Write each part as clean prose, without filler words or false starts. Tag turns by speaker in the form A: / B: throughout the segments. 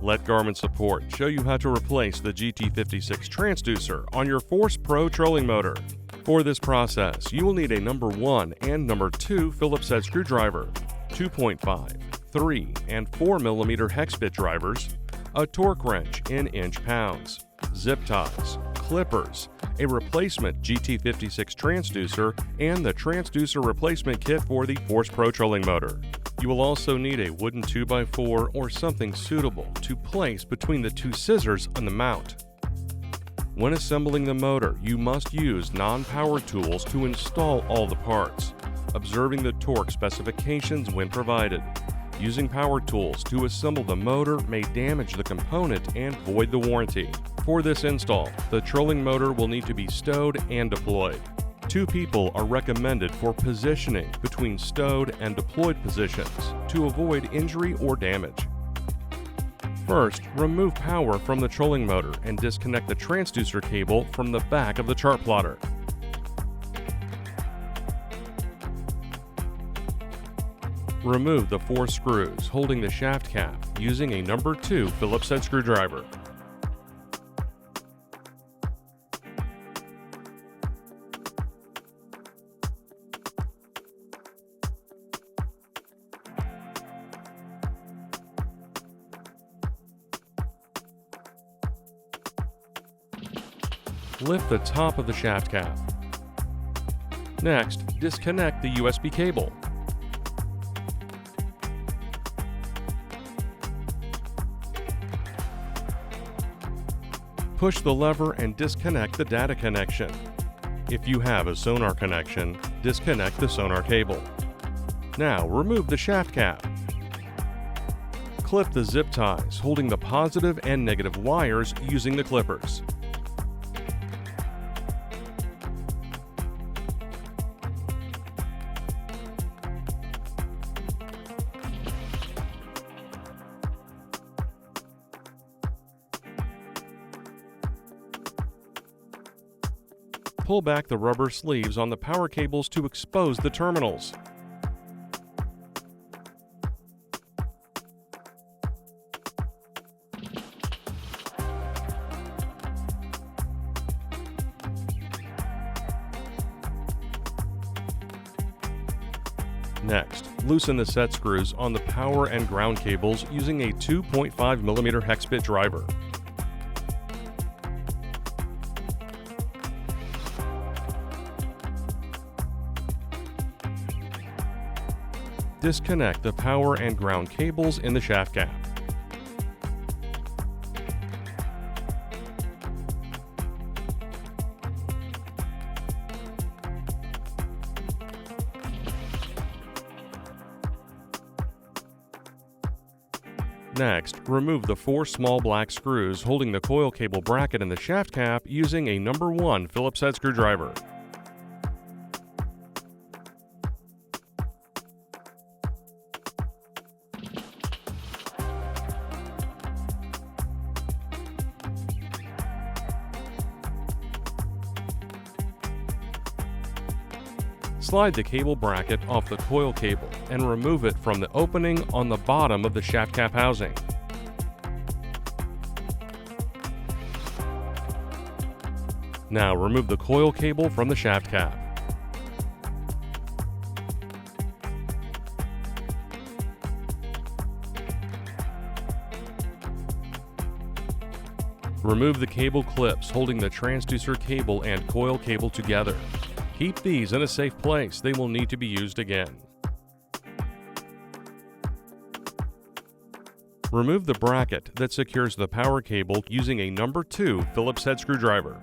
A: Let Garmin support show you how to replace the GT56 Transducer on your Force Pro trolling motor. For this process, you will need a number 1 and number 2 Phillips head screwdriver, 2.5, 3, and 4 mm hex bit drivers, a torque wrench in inch-pounds, zip ties, clippers, a replacement GT56 transducer, and the transducer replacement kit for the Force Pro trolling motor. You will also need a wooden 2x4 or something suitable to place between the two scissors on the mount. When assembling the motor, you must use non-power tools to install all the parts, observing the torque specifications when provided. Using power tools to assemble the motor may damage the component and void the warranty. For this install, the trolling motor will need to be stowed and deployed. 2 people are recommended for positioning between stowed and deployed positions to avoid injury or damage. First, remove power from the trolling motor and disconnect the transducer cable from the back of the chart plotter. Remove the 4 screws holding the shaft cap using a number 2 Phillips head screwdriver. Lift the top of the shaft cap. Next, disconnect the USB cable. Push the lever and disconnect the data connection. If you have a sonar connection, disconnect the sonar cable. Now remove the shaft cap. Clip the zip ties holding the positive and negative wires using the clippers. Pull back the rubber sleeves on the power cables to expose the terminals. Next, loosen the set screws on the power and ground cables using a 2.5 mm hex bit driver. Disconnect the power and ground cables in the shaft cap. Next, remove the 4 small black screws holding the coil cable bracket in the shaft cap using a number 1 Phillips head screwdriver. Slide the cable bracket off the coil cable and remove it from the opening on the bottom of the shaft cap housing. Now remove the coil cable from the shaft cap. Remove the cable clips holding the transducer cable and coil cable together. Keep these in a safe place. They will need to be used again. Remove the bracket that secures the power cable using a number 2 Phillips head screwdriver.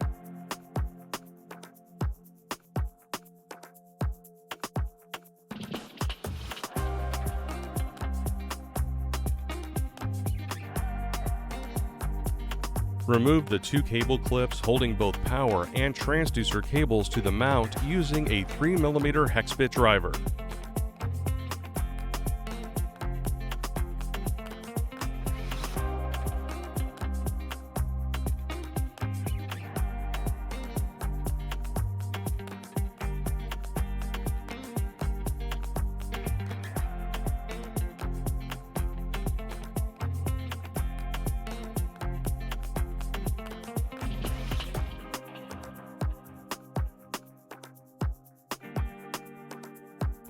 A: Remove the 2 cable clips holding both power and transducer cables to the mount using a 3 mm hex bit driver.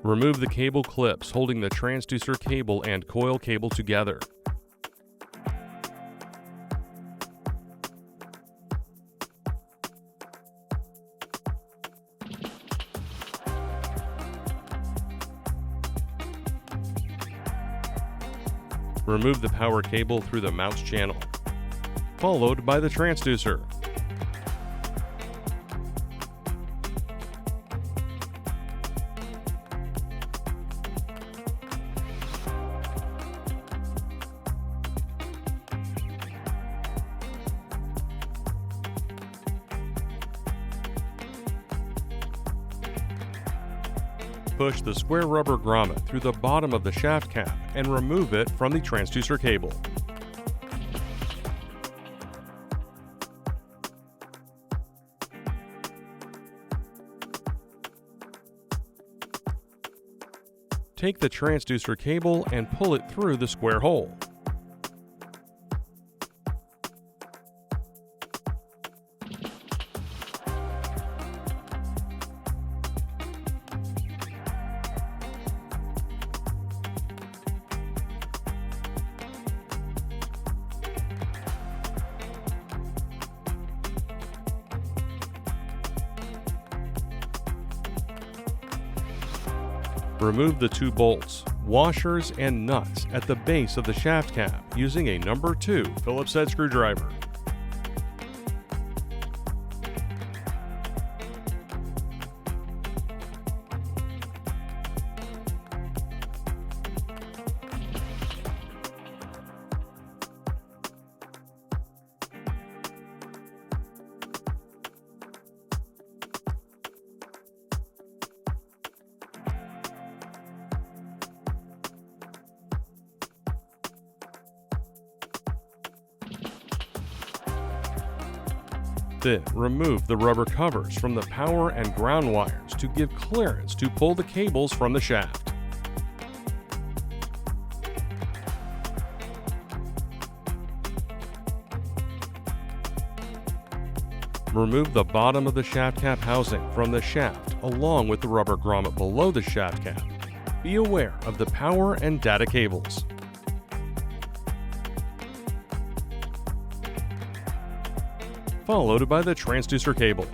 A: Remove the cable clips holding the transducer cable and coil cable together. Remove the power cable through the mounts channel, followed by the transducer. Push the square rubber grommet through the bottom of the shaft cap and remove it from the transducer cable. Take the transducer cable and pull it through the square hole. Remove the two bolts, washers, and nuts at the base of the shaft cap using a number 2 Phillips head screwdriver. Then, remove the rubber covers from the power and ground wires to give clearance to pull the cables from the shaft. Remove the bottom of the shaft cap housing from the shaft along with the rubber grommet below the shaft cap. Be aware of the power and data cables. Followed by the transducer cable.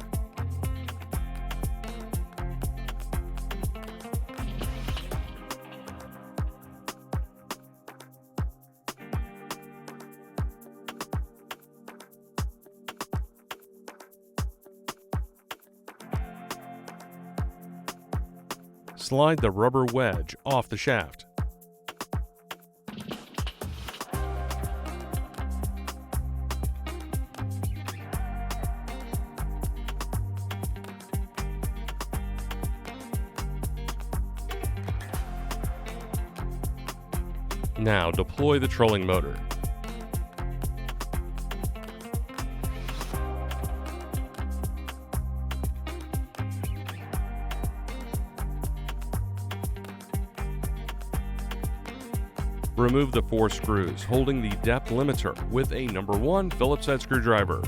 A: Slide the rubber wedge off the shaft. Now deploy the trolling motor. Remove the 4 screws holding the depth limiter with a number 1 Phillips head screwdriver.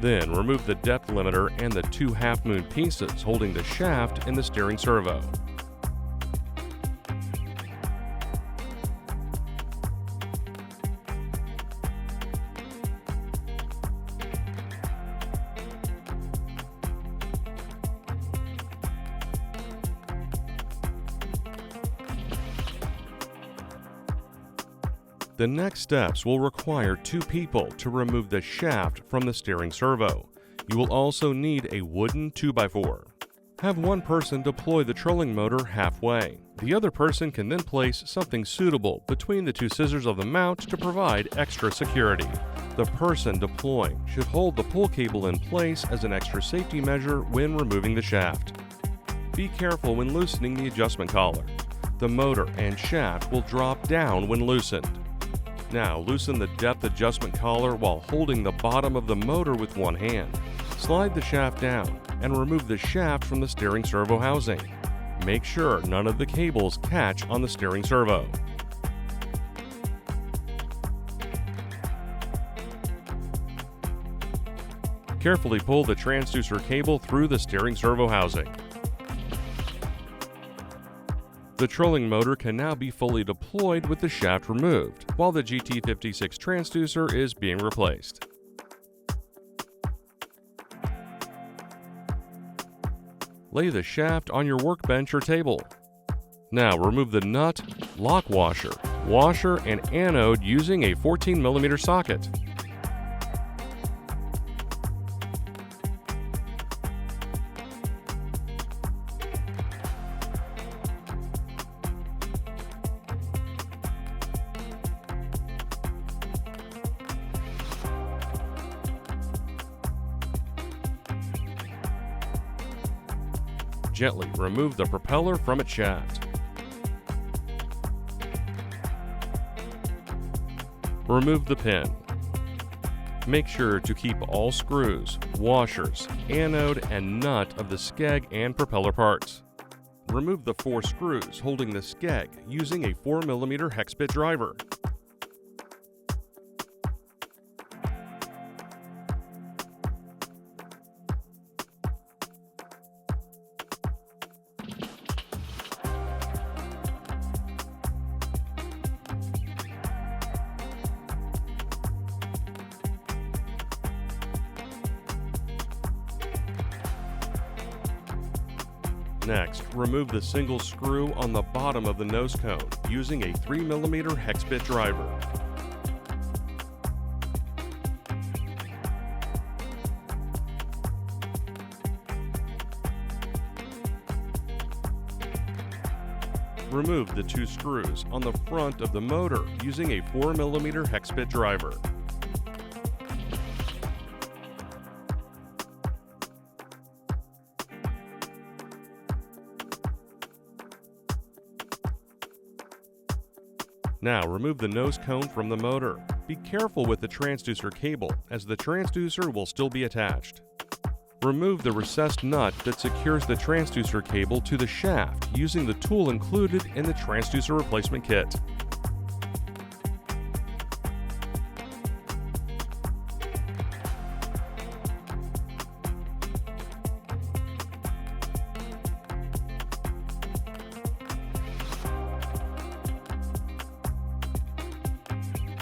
A: Then remove the depth limiter and the 2 half-moon pieces holding the shaft and the steering servo. The next steps will require 2 people to remove the shaft from the steering servo. You will also need a wooden 2x4. Have one person deploy the trolling motor halfway. The other person can then place something suitable between the 2 scissors of the mount to provide extra security. The person deploying should hold the pull cable in place as an extra safety measure when removing the shaft. Be careful when loosening the adjustment collar. The motor and shaft will drop down when loosened. Now loosen the depth adjustment collar while holding the bottom of the motor with one hand. Slide the shaft down and remove the shaft from the steering servo housing. Make sure none of the cables catch on the steering servo. Carefully pull the transducer cable through the steering servo housing. The trolling motor can now be fully deployed with the shaft removed, while the GT56 transducer is being replaced. Lay the shaft on your workbench or table. Now remove the nut, lock washer, and anode using a 14mm socket. Gently remove the propeller from its shaft. Remove the pin. Make sure to keep all screws, washers, anode, and nut of the skeg and propeller parts. Remove the 4 screws holding the skeg using a 4mm hex bit driver. Next, remove the single screw on the bottom of the nose cone using a 3mm hex bit driver. Remove the 2 screws on the front of the motor using a 4mm hex bit driver. Now remove the nose cone from the motor. Be careful with the transducer cable, as the transducer will still be attached. Remove the recessed nut that secures the transducer cable to the shaft using the tool included in the transducer replacement kit.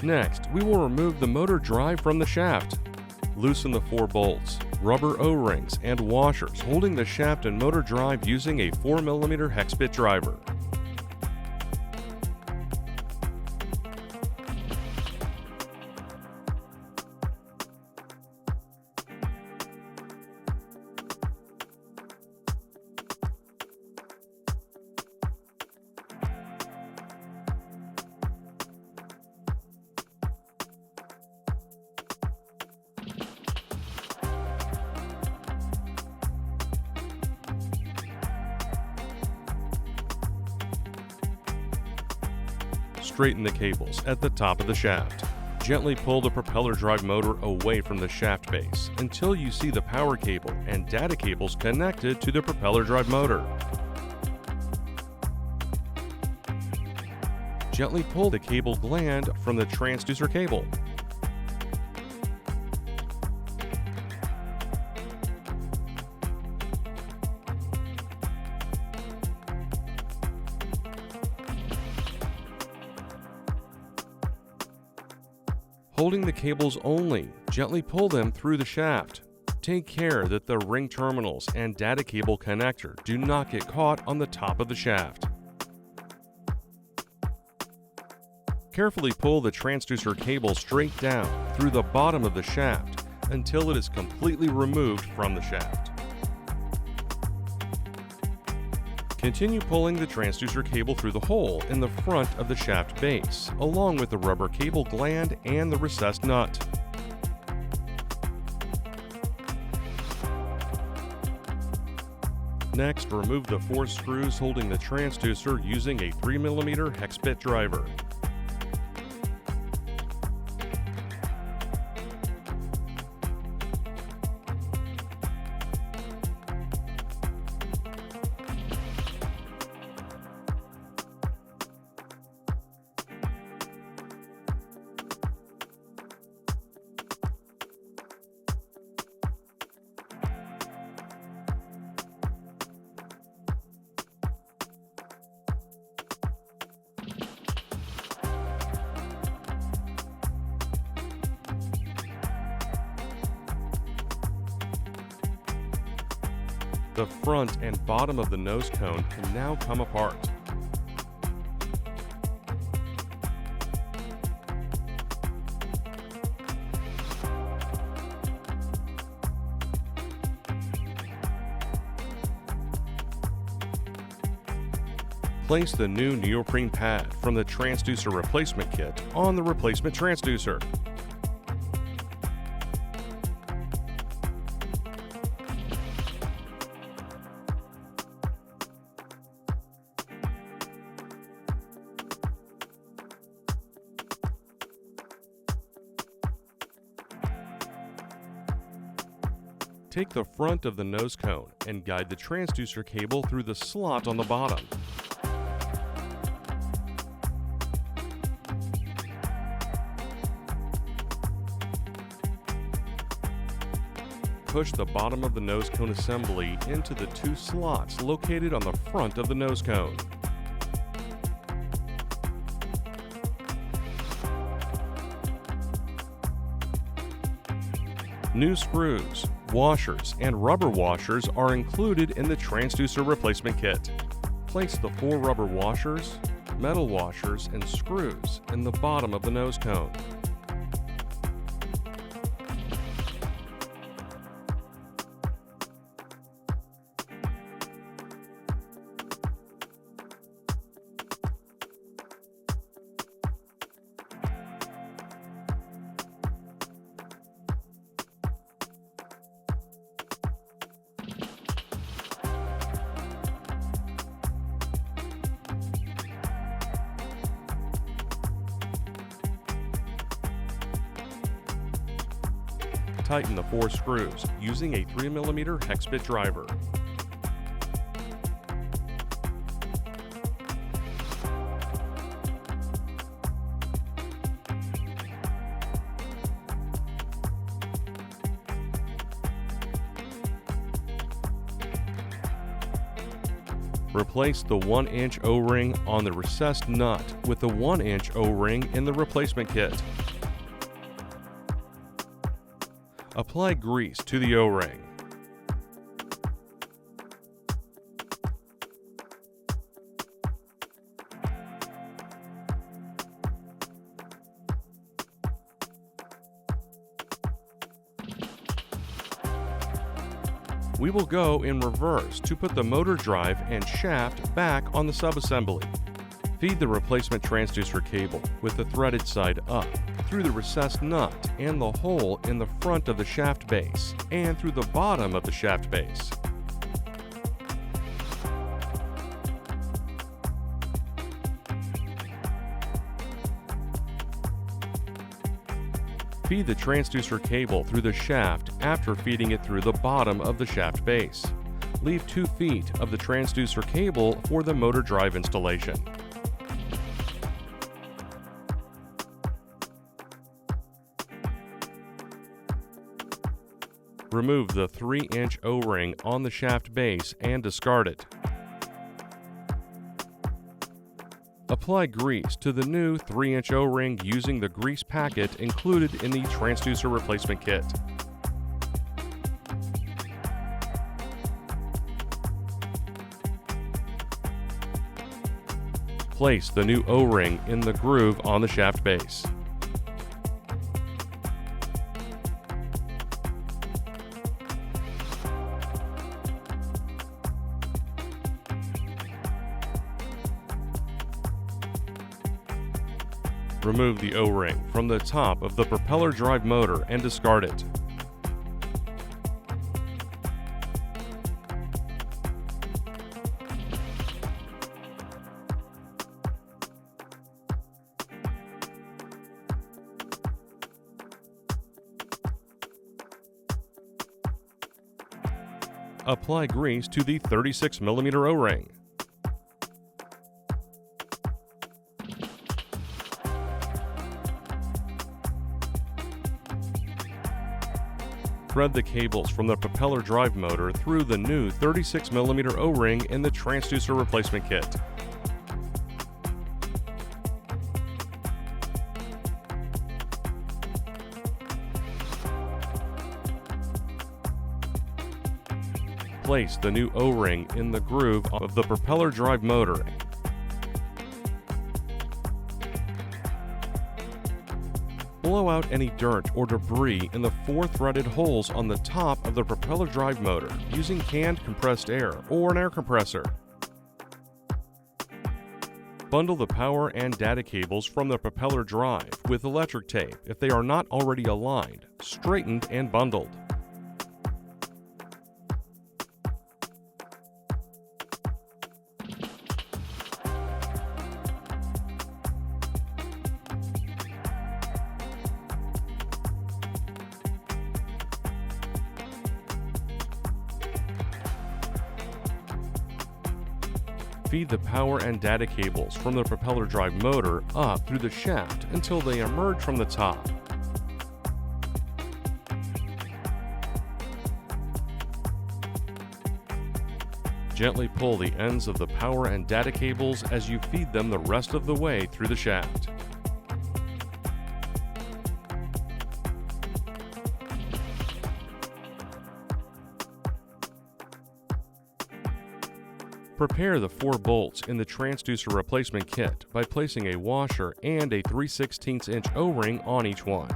A: Next, we will remove the motor drive from the shaft. Loosen the 4 bolts, rubber O-rings, and washers holding the shaft and motor drive using a 4mm hex bit driver. Straighten the cables at the top of the shaft. Gently pull the propeller drive motor away from the shaft base until you see the power cable and data cables connected to the propeller drive motor. Gently pull the cable gland from the transducer cable. Holding the cables only, gently pull them through the shaft. Take care that the ring terminals and data cable connector do not get caught on the top of the shaft. Carefully pull the transducer cable straight down through the bottom of the shaft until it is completely removed from the shaft. Continue pulling the transducer cable through the hole in the front of the shaft base, along with the rubber cable gland and the recessed nut. Next, remove the 4 screws holding the transducer using a 3mm hex bit driver. The front and bottom of the nose cone can now come apart. Place the new neoprene pad from the transducer replacement kit on the replacement transducer. Take the front of the nose cone and guide the transducer cable through the slot on the bottom. Push the bottom of the nose cone assembly into the 2 slots located on the front of the nose cone. New screws, washers, and rubber washers are included in the transducer replacement kit. Place the 4 rubber washers, metal washers, and screws in the bottom of the nose cone. Tighten the 4 screws using a 3mm hex bit driver. Replace the 1-inch O-ring on the recessed nut with the 1-inch O-ring in the replacement kit. Apply grease to the O-ring. We will go in reverse to put the motor drive and shaft back on the subassembly. Feed the replacement transducer cable with the threaded side up through the recessed nut and the hole in the front of the shaft base and through the bottom of the shaft base. Feed the transducer cable through the shaft after feeding it through the bottom of the shaft base. Leave 2 feet of the transducer cable for the motor drive installation. Remove the 3-inch O-ring on the shaft base and discard it. Apply grease to the new 3-inch O-ring using the grease packet included in the transducer replacement kit. Place the new O-ring in the groove on the shaft base. Remove the O-ring from the top of the propeller drive motor and discard it. Apply grease to the 36mm O-ring. Thread the cables from the propeller drive motor through the new 36mm O-ring in the transducer replacement kit. Place the new O-ring in the groove of the propeller drive motor. Blow out any dirt or debris in the 4 threaded holes on the top of the propeller drive motor using canned compressed air or an air compressor. Bundle the power and data cables from the propeller drive with electric tape if they are not already aligned, straightened, and bundled. Feed the power and data cables from the propeller drive motor up through the shaft until they emerge from the top. Gently pull the ends of the power and data cables as you feed them the rest of the way through the shaft. Prepare the 4 bolts in the transducer replacement kit by placing a washer and a 3/16" O-ring on each one.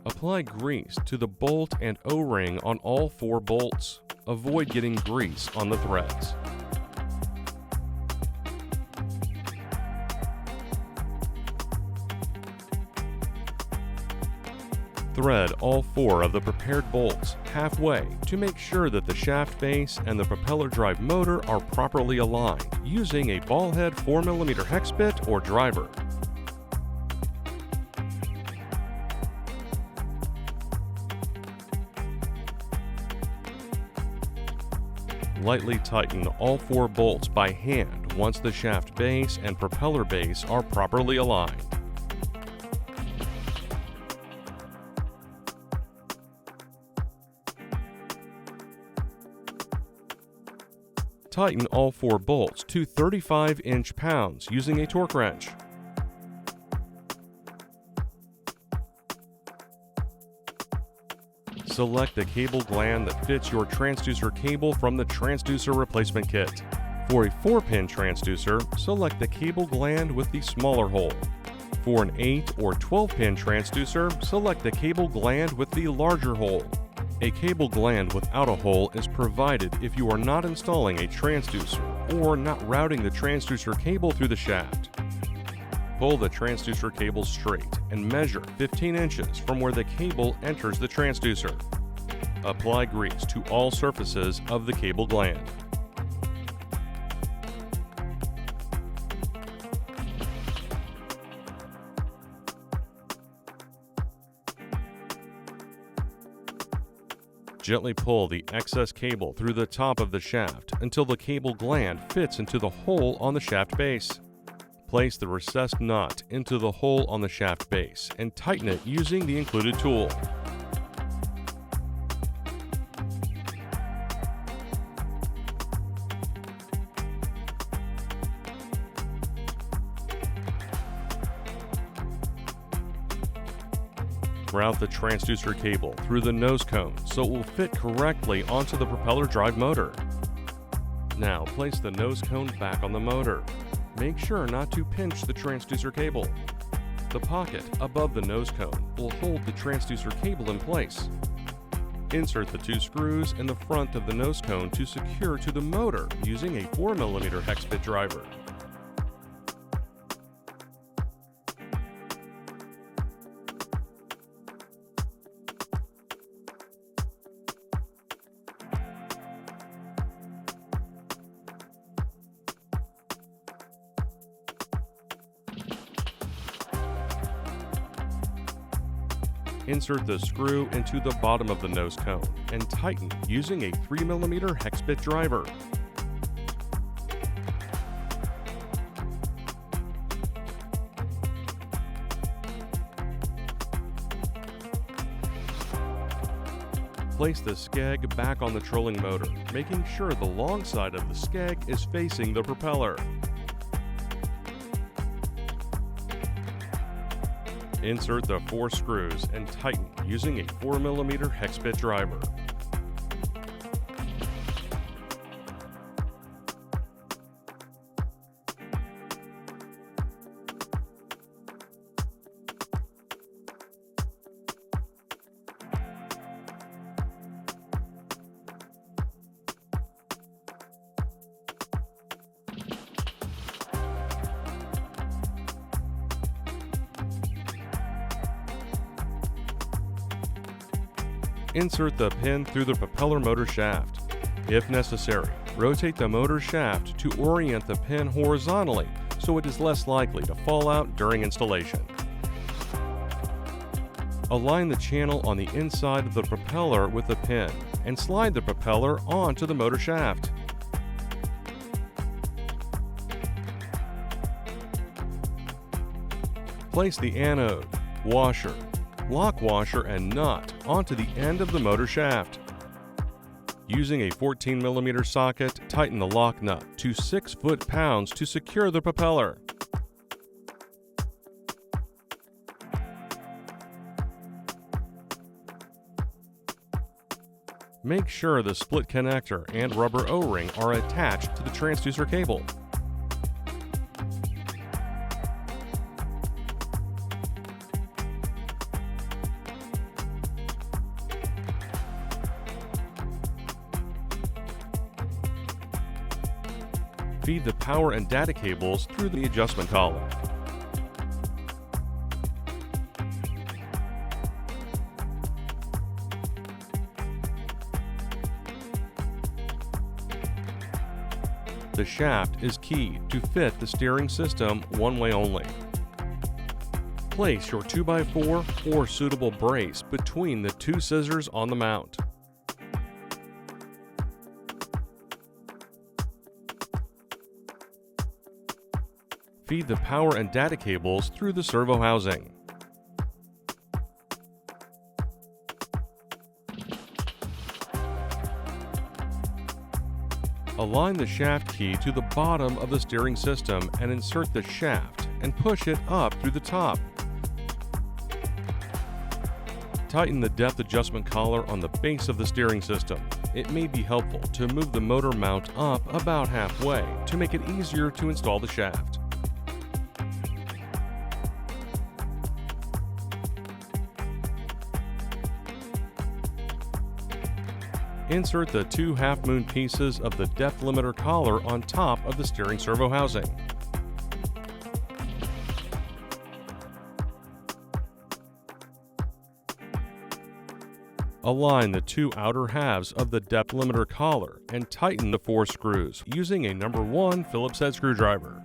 A: Apply grease to the bolt and O-ring on all 4 bolts. Avoid getting grease on the threads. Thread all 4 of the prepared bolts halfway to make sure that the shaft base and the propeller drive motor are properly aligned using a ball head 4mm hex bit or driver. Lightly tighten all 4 bolts by hand once the shaft base and propeller base are properly aligned. Tighten all 4 bolts to 35 inch-pounds using a torque wrench. Select the cable gland that fits your transducer cable from the transducer replacement kit. For a 4-pin transducer, select the cable gland with the smaller hole. For an 8 or 12-pin transducer, select the cable gland with the larger hole. A cable gland without a hole is provided if you are not installing a transducer or not routing the transducer cable through the shaft. Pull the transducer cable straight and measure 15 inches from where the cable enters the transducer. Apply grease to all surfaces of the cable gland. Gently pull the excess cable through the top of the shaft until the cable gland fits into the hole on the shaft base. Place the recessed nut into the hole on the shaft base and tighten it using the included tool. Route the transducer cable through the nose cone so it will fit correctly onto the propeller drive motor. Now place the nose cone back on the motor. Make sure not to pinch the transducer cable. The pocket above the nose cone will hold the transducer cable in place. Insert the 2 screws in the front of the nose cone to secure to the motor using a 4mm hex bit driver. Insert the screw into the bottom of the nose cone and tighten using a 3mm hex bit driver. Place the skeg back on the trolling motor, making sure the long side of the skeg is facing the propeller. Insert the 4 screws and tighten using a 4mm hex bit driver. Insert the pin through the propeller motor shaft. If necessary, rotate the motor shaft to orient the pin horizontally so it is less likely to fall out during installation. Align the channel on the inside of the propeller with the pin and slide the propeller onto the motor shaft. Place the anode, washer, lock washer, and nut onto the end of the motor shaft. Using a 14mm socket, tighten the lock nut to 6 foot-pounds to secure the propeller. Make sure the split connector and rubber O-ring are attached to the transducer cable. Feed the power and data cables through the adjustment collar. The shaft is keyed to fit the steering system one way only. Place your 2x4 or suitable brace between the 2 scissors on the mount. Feed the power and data cables through the servo housing. Align the shaft key to the bottom of the steering system and insert the shaft and push it up through the top. Tighten the depth adjustment collar on the base of the steering system. It may be helpful to move the motor mount up about halfway to make it easier to install the shaft. Insert the 2 half-moon pieces of the depth limiter collar on top of the steering servo housing. Align the 2 outer halves of the depth limiter collar and tighten the 4 screws using a No. 1 Phillips head screwdriver.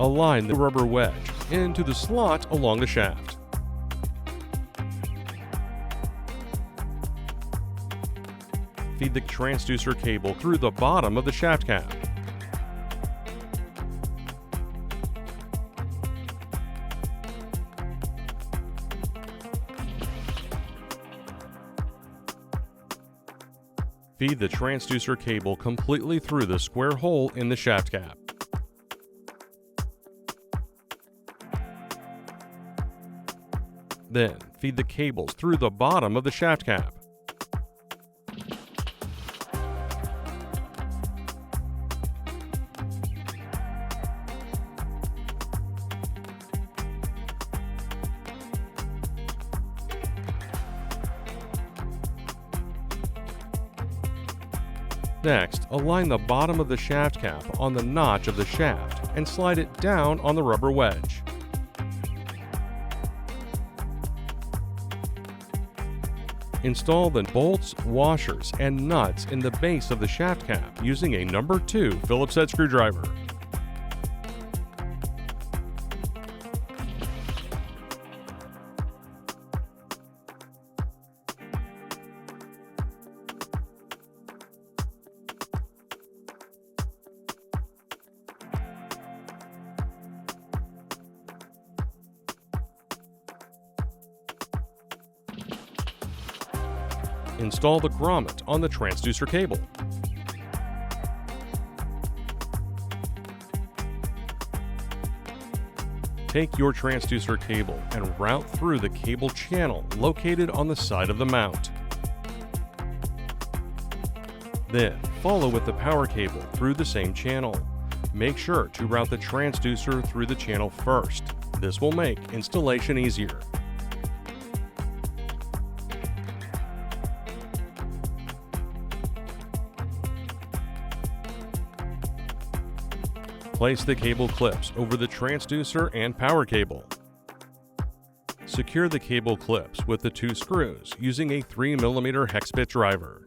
A: Align the rubber wedge into the slot along the shaft. Feed the transducer cable through the bottom of the shaft cap. Feed the transducer cable completely through the square hole in the shaft cap. Then, feed the cables through the bottom of the shaft cap. Next, align the bottom of the shaft cap on the notch of the shaft and slide it down on the rubber wedge. Install the bolts, washers, and nuts in the base of the shaft cap using a number 2 Phillips head screwdriver. Install the grommet on the transducer cable. Take your transducer cable and route through the cable channel located on the side of the mount. Then, follow with the power cable through the same channel. Make sure to route the transducer through the channel first. This will make installation easier. Place the cable clips over the transducer and power cable. Secure the cable clips with the 2 screws using a 3mm hex bit driver.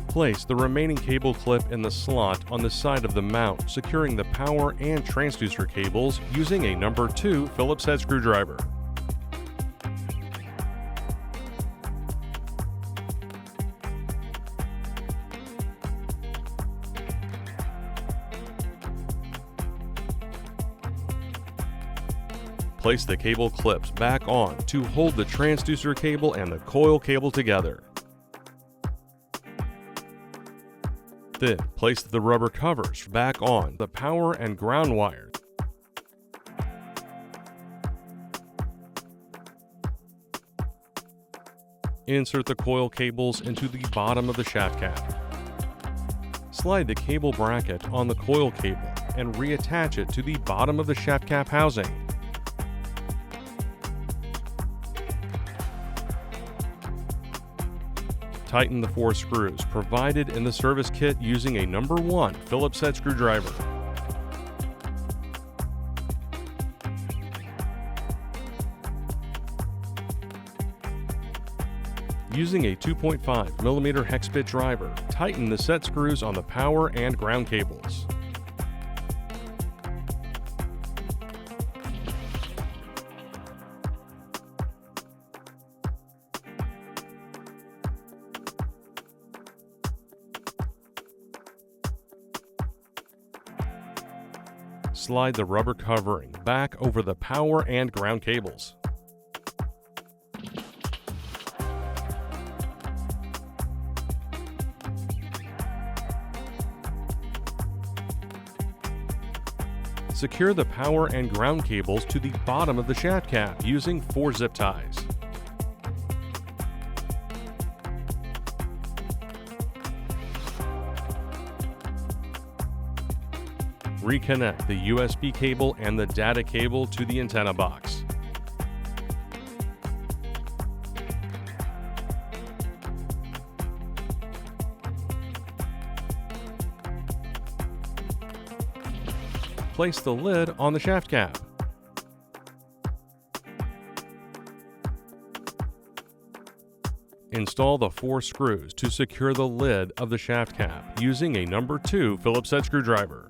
A: Place the remaining cable clip in the slot on the side of the mount, securing the power and transducer cables using a number 2 Phillips head screwdriver. Place the cable clips back on to hold the transducer cable and the coil cable together. Then, place the rubber covers back on the power and ground wire. Insert the coil cables into the bottom of the shaft cap. Slide the cable bracket on the coil cable and reattach it to the bottom of the shaft cap housing. Tighten the 4 screws provided in the service kit using a number 1 Phillips head screwdriver. Using a 2.5mm hex bit driver, tighten the set screws on the power and ground cables. Slide the rubber covering back over the power and ground cables. Secure the power and ground cables to the bottom of the shaft cap using 4 zip ties. Reconnect the USB cable and the data cable to the antenna box. Place the lid on the shaft cap. Install the 4 screws to secure the lid of the shaft cap using a number 2 Phillips head screwdriver.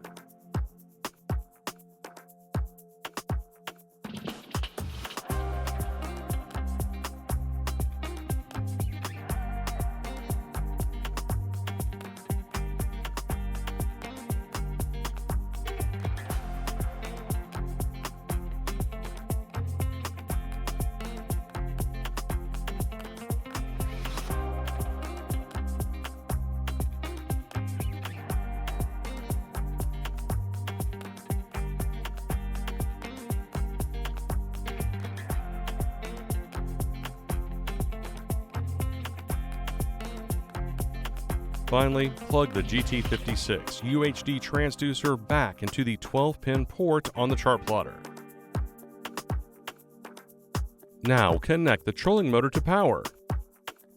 A: Finally, plug the GT56 UHD transducer back into the 12-pin port on the chart plotter. Now connect the trolling motor to power.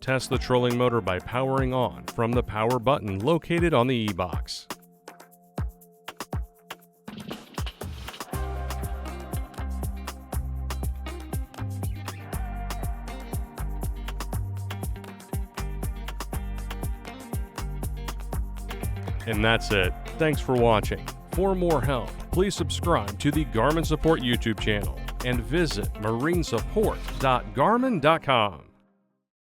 A: Test the trolling motor by powering on from the power button located on the E-box. And that's it. Thanks for watching. For more help, please subscribe to the Garmin Support YouTube channel and visit marinesupport.garmin.com.